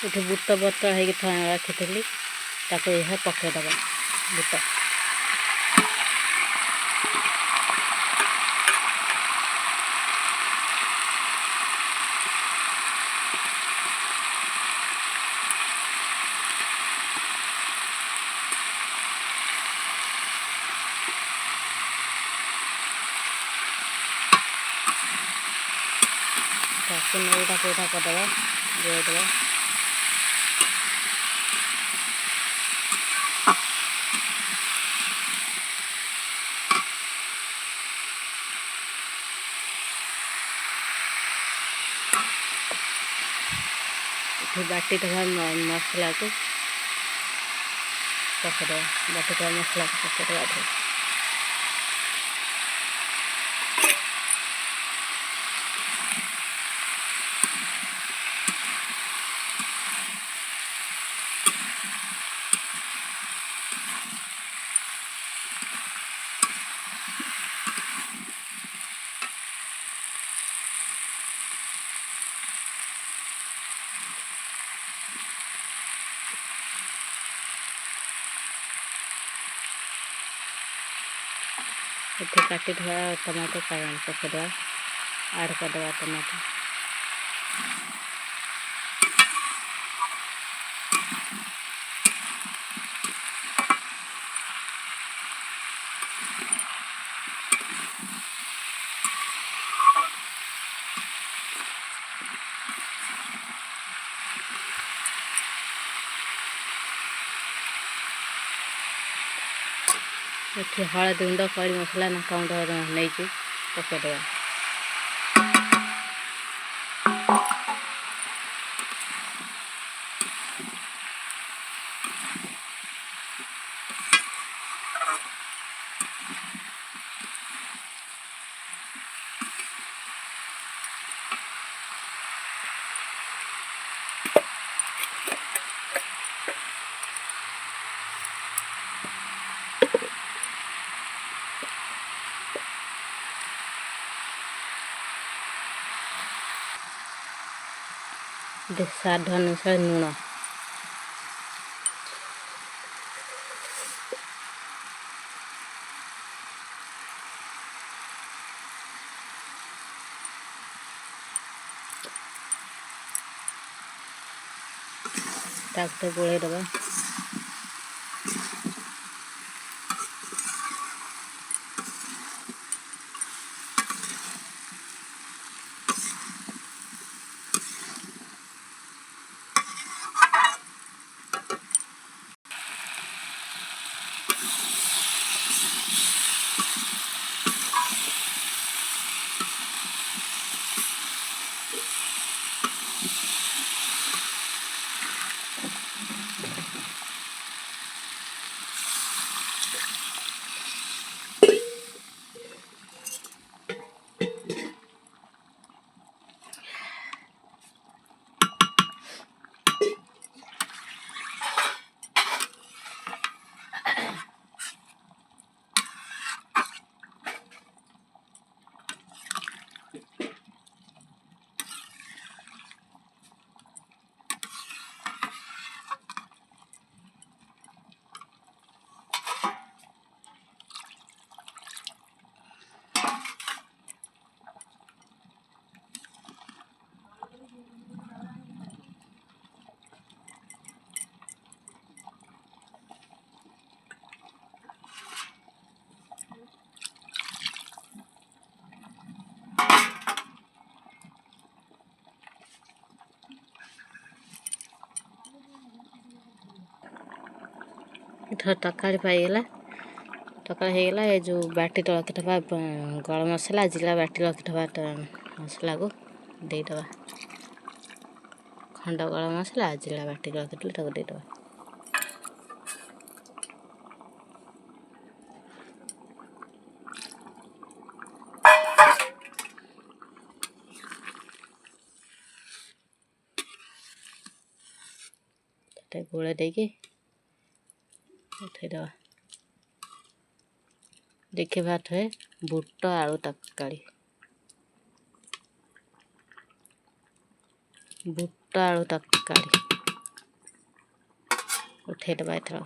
ये बुट बतल हो रखी ताको यह पकईदबा बुट ताको नौटा कोटा करदबा देदबा बाटी दबा मसला को पकड़वा बाटी दबा मसला को पकड़वा इतने काटी धोआ टमाटो पकड़वा ऐड करदबा टमाटो ये हलदी गुंड कड़ी मसला ना कौन नहीं पकड़वा स्वाद अनुसार लुण ताकते गोले दबा इधर तकारी पाईगला तकारी होगला ये जो बाटी तो रखिथबा गरम मसला जिला बाटी रखिथबा मसला को देदबा खंड गरम मसला जिला बाटी रखिथले ताको देदबा गोले देके उठेदबा देखे भात है बुट आलू तकारी बुट आलू तकारी। ଉଠେଇଦେବା ଏଥର।